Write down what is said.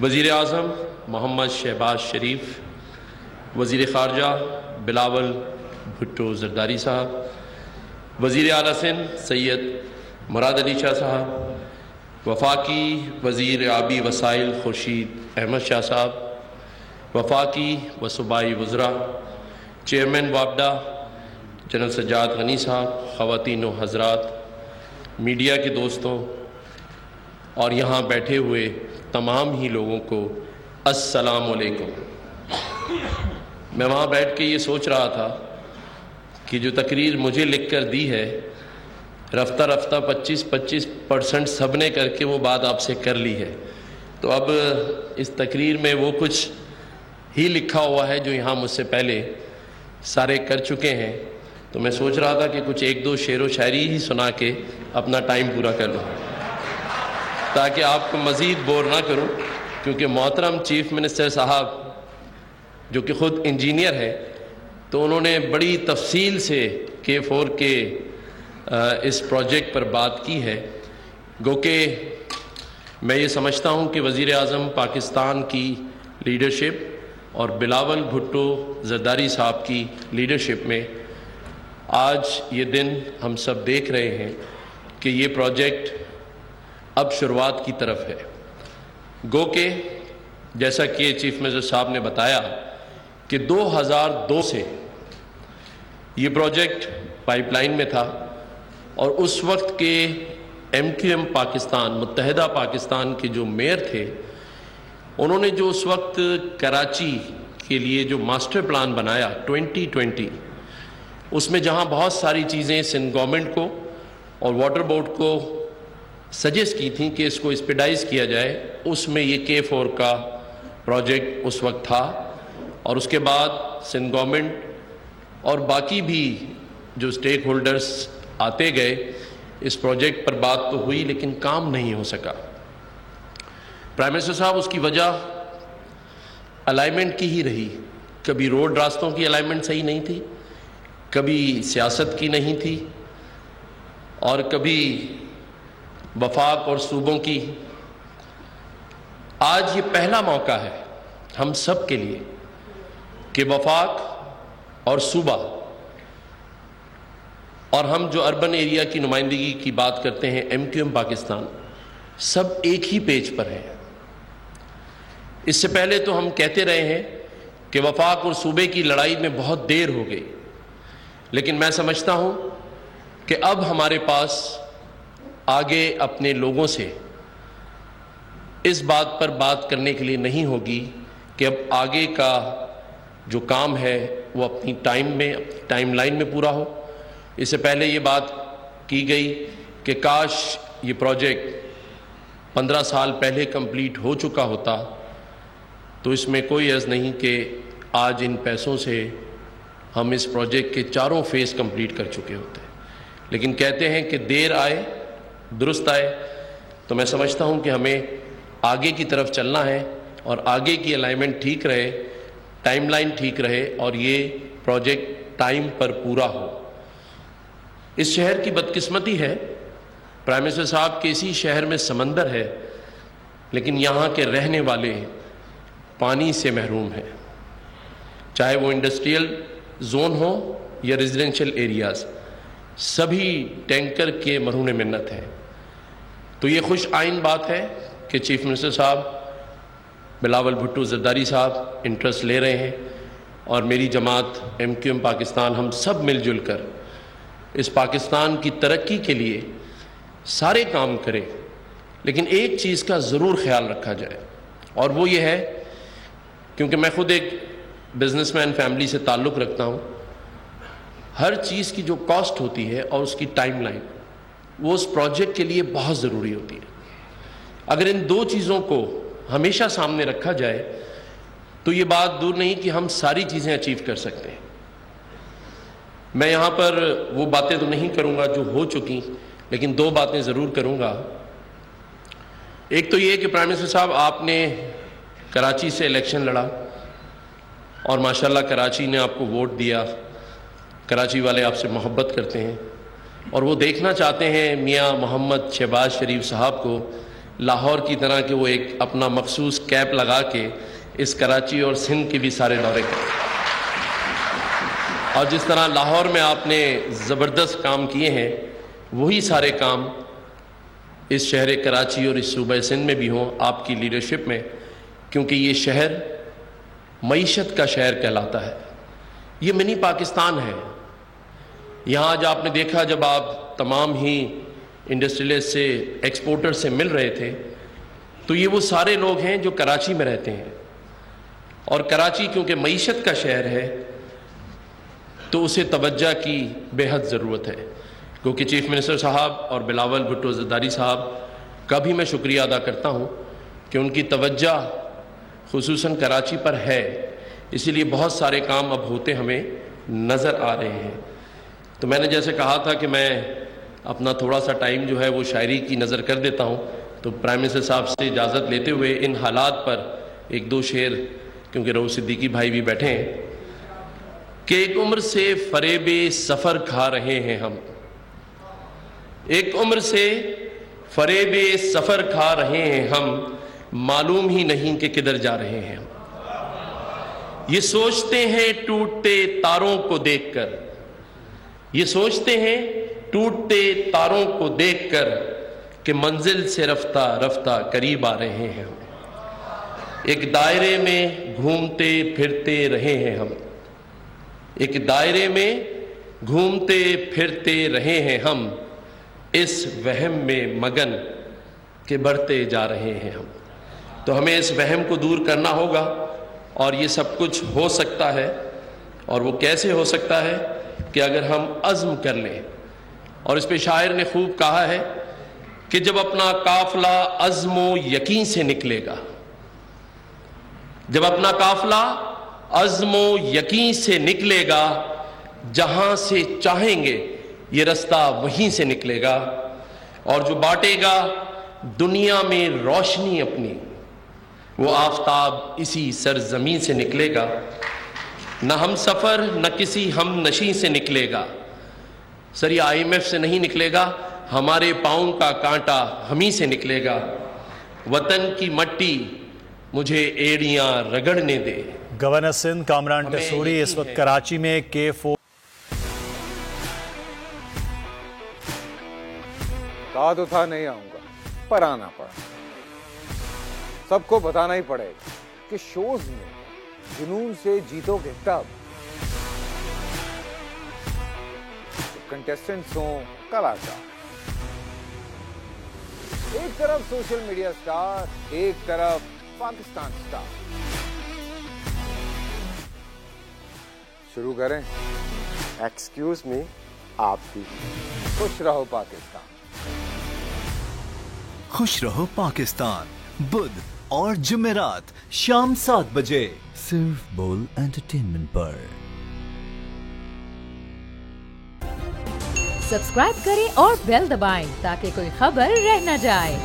وزیر اعظم محمد شہباز شریف، وزیر خارجہ بلاول بھٹو زرداری صاحب، وزیر اعلیٰ سندھ سید مراد علی شاہ صاحب، وفاقی وزیر آبی وسائل خورشید احمد شاہ صاحب، وفاقی و صوبائی وزراء، چیئرمین وابڈا جنرل سجاد غنی صاحب، خواتین و حضرات، میڈیا کے دوستوں اور یہاں بیٹھے ہوئے تمام ہی لوگوں کو السلام علیکم۔ میں وہاں بیٹھ کے یہ سوچ رہا تھا کہ جو تقریر مجھے لکھ کر دی ہے، رفتہ رفتہ 25% سب نے کر کے وہ بات آپ سے کر لی ہے، تو اب اس تقریر میں وہ کچھ ہی لکھا ہوا ہے جو یہاں مجھ سے پہلے سارے کر چکے ہیں، تو میں سوچ رہا تھا کہ کچھ ایک دو شعر و شاعری ہی سنا کے اپنا ٹائم پورا کر لوں تاکہ آپ کو مزید بور نہ کروں، کیونکہ محترم چیف منسٹر صاحب جو کہ خود انجینئر ہے تو انہوں نے بڑی تفصیل سے K4 کے اس پروجیکٹ پر بات کی ہے، گو کہ میں یہ سمجھتا ہوں کہ وزیر اعظم پاکستان کی لیڈرشپ اور بلاول بھٹو زرداری صاحب کی لیڈرشپ میں آج یہ دن ہم سب دیکھ رہے ہیں کہ یہ پروجیکٹ اب شروعات کی طرف ہے، گو کہ جیسا کہ چیف منسٹر صاحب نے بتایا کہ 2002 سے یہ پروجیکٹ پائپ لائن میں تھا، اور اس وقت کے MQM پاکستان متحدہ پاکستان کے جو میئر تھے، انہوں نے جو اس وقت کراچی کے لیے جو ماسٹر پلان بنایا 2020، اس میں جہاں بہت ساری چیزیں سندھ گورنمنٹ کو اور واٹر بورڈ کو سجیسٹ کی تھیں کہ اس کو اسپیڈائز کیا جائے، اس میں یہ K4 کا پروجیکٹ اس وقت تھا، اور اس کے بعد سندھ گورنمنٹ اور باقی بھی جو سٹیک ہولڈرز آتے گئے، اس پروجیکٹ پر بات تو ہوئی لیکن کام نہیں ہو سکا۔ پرائم منسٹر صاحب اس کی وجہ الائنمنٹ کی ہی رہی، کبھی روڈ راستوں کی الائنمنٹ صحیح نہیں تھی، کبھی سیاست کی نہیں تھی، اور کبھی وفاق اور صوبوں کی۔ آج یہ پہلا موقع ہے ہم سب کے لیے کہ وفاق اور صوبہ اور ہم جو اربن ایریا کی نمائندگی کی بات کرتے ہیں MQM پاکستان، سب ایک ہی پیج پر ہیں۔ اس سے پہلے تو ہم کہتے رہے ہیں کہ وفاق اور صوبے کی لڑائی میں بہت دیر ہو گئی، لیکن میں سمجھتا ہوں کہ اب ہمارے پاس آگے اپنے لوگوں سے اس بات پر بات کرنے کے لیے نہیں ہوگی کہ اب آگے کا جو کام ہے وہ اپنی ٹائم لائن میں پورا ہو۔ اس سے پہلے یہ بات کی گئی کہ کاش یہ پروجیکٹ 15 سال پہلے کمپلیٹ ہو چکا ہوتا، تو اس میں کوئی عرض نہیں کہ آج ان پیسوں سے ہم اس پروجیکٹ کے 4 فیز کمپلیٹ کر چکے ہوتے، لیکن کہتے ہیں کہ دیر آئے درست آئے، تو میں سمجھتا ہوں کہ ہمیں آگے کی طرف چلنا ہے، اور آگے کی الائنمنٹ ٹھیک رہے، ٹائم لائن ٹھیک رہے، اور یہ پروجیکٹ ٹائم پر پورا ہو۔ اس شہر کی بدقسمتی ہے، پرائم منسٹر صاحب کے اسی شہر میں سمندر ہے، لیکن یہاں کے رہنے والے پانی سے محروم ہیں، چاہے وہ انڈسٹریل زون ہو یا ریزیڈینشل ایریاز، سبھی ٹینکر کے مرہون منت ہیں۔ تو یہ خوش آئین بات ہے کہ چیف منسٹر صاحب بلاول بھٹو زرداری صاحب انٹرسٹ لے رہے ہیں، اور میری جماعت MQM پاکستان ہم سب مل جل کر اس پاکستان کی ترقی کے لیے سارے کام کریں، لیکن ایک چیز کا ضرور خیال رکھا جائے، اور وہ یہ ہے، کیونکہ میں خود ایک بزنس مین فیملی سے تعلق رکھتا ہوں، ہر چیز کی جو کاسٹ ہوتی ہے اور اس کی ٹائم لائن، وہ اس پروجیکٹ کے لیے بہت ضروری ہوتی ہے۔ اگر ان دو چیزوں کو ہمیشہ سامنے رکھا جائے تو یہ بات دور نہیں کہ ہم ساری چیزیں اچیو کر سکتے ہیں۔ میں یہاں پر وہ باتیں تو نہیں کروں گا جو ہو چکی، لیکن 2 باتیں ضرور کروں گا۔ ایک تو یہ کہ پرائم منسٹر صاحب آپ نے کراچی سے الیکشن لڑا، اور ماشاءاللہ کراچی نے آپ کو ووٹ دیا، کراچی والے آپ سے محبت کرتے ہیں، اور وہ دیکھنا چاہتے ہیں میاں محمد شہباز شریف صاحب کو لاہور کی طرح کہ وہ ایک اپنا مخصوص کیپ لگا کے اس کراچی اور سندھ کے بھی سارے دورے کریں. اور جس طرح لاہور میں آپ نے زبردست کام کیے ہیں وہی سارے کام اس شہر کراچی اور اس صوبہ سندھ میں بھی ہوں آپ کی لیڈرشپ میں, کیونکہ یہ شہر معیشت کا شہر کہلاتا ہے. یہ منی پاکستان ہے. یہاں آج آپ نے دیکھا جب آپ تمام ہی انڈسٹریلسٹ سے ایکسپورٹر سے مل رہے تھے تو یہ وہ سارے لوگ ہیں جو کراچی میں رہتے ہیں, اور کراچی کیونکہ معیشت کا شہر ہے تو اسے توجہ کی بے حد ضرورت ہے. کیونکہ چیف منسٹر صاحب اور بلاول بھٹو زرداری صاحب کا بھی میں شکریہ ادا کرتا ہوں کہ ان کی توجہ خصوصاً کراچی پر ہے, اسی لیے بہت سارے کام اب ہوتے ہمیں نظر آ رہے ہیں. تو میں نے جیسے کہا تھا کہ میں اپنا تھوڑا سا ٹائم جو ہے وہ شاعری کی نظر کر دیتا ہوں, تو پرائم منسٹر صاحب سے اجازت لیتے ہوئے ان حالات پر ایک دو شعر, کیونکہ رؤوف صدیقی بھائی بھی بیٹھے ہیں, کہ ایک عمر سے فریب سفر کھا رہے ہیں ہم, ایک عمر سے فریب سفر کھا رہے ہیں ہم, معلوم ہی نہیں کہ کدھر جا رہے ہیں ہم. یہ سوچتے ہیں ٹوٹتے تاروں کو دیکھ کر, یہ سوچتے ہیں ٹوٹتے تاروں کو دیکھ کر کہ منزل سے رفتہ رفتہ قریب آ رہے ہیں ہم. ایک دائرے میں گھومتے پھرتے رہے ہیں ہم, ایک دائرے میں گھومتے پھرتے رہے ہیں ہم, اس وہم میں مگن کہ بڑھتے جا رہے ہیں ہم. تو ہمیں اس وہم کو دور کرنا ہوگا, اور یہ سب کچھ ہو سکتا ہے. اور وہ کیسے ہو سکتا ہے کہ اگر ہم عزم کر لیں. اور اس پہ شاعر نے خوب کہا ہے کہ جب اپنا قافلہ عزم و یقین سے نکلے گا, جب اپنا قافلہ عزم و یقین سے نکلے گا, جہاں سے چاہیں گے یہ رستہ وہیں سے نکلے گا, اور جو بانٹے گا دنیا میں روشنی اپنی, وہ آفتاب اسی سرزمین سے نکلے گا. نہ ہم سفر نہ کسی ہم نشیں سے نکلے گا, سر یہ IMF سے نہیں نکلے گا, ہمارے پاؤں کا کانٹا ہمیں سے نکلے گا. وطن کی مٹی مجھے ایڑیاں رگڑنے دے. گورنر سندھ کامران ٹیسوری اس وقت کراچی میں K4 کہا تو تھا نہیں آؤں گا, پر آنا پڑا. سب کو بتانا ہی پڑے گا کہ شوز میں جنون سے جیتو گے تب, کنٹیسٹنٹس ہوں کلاکار. ایک طرف سوشل میڈیا سٹار, ایک طرف پاکستان سٹار. شروع کریں. ایکسکیوز می, آپ بھی. خوش رہو پاکستان. خوش رہو پاکستان بدھ اور جمعرات شام 7 بجے صرف بول انٹرٹینمنٹ پر. سبسکرائب کریں اور بیل دبائیں تاکہ کوئی خبر رہ نہ جائے.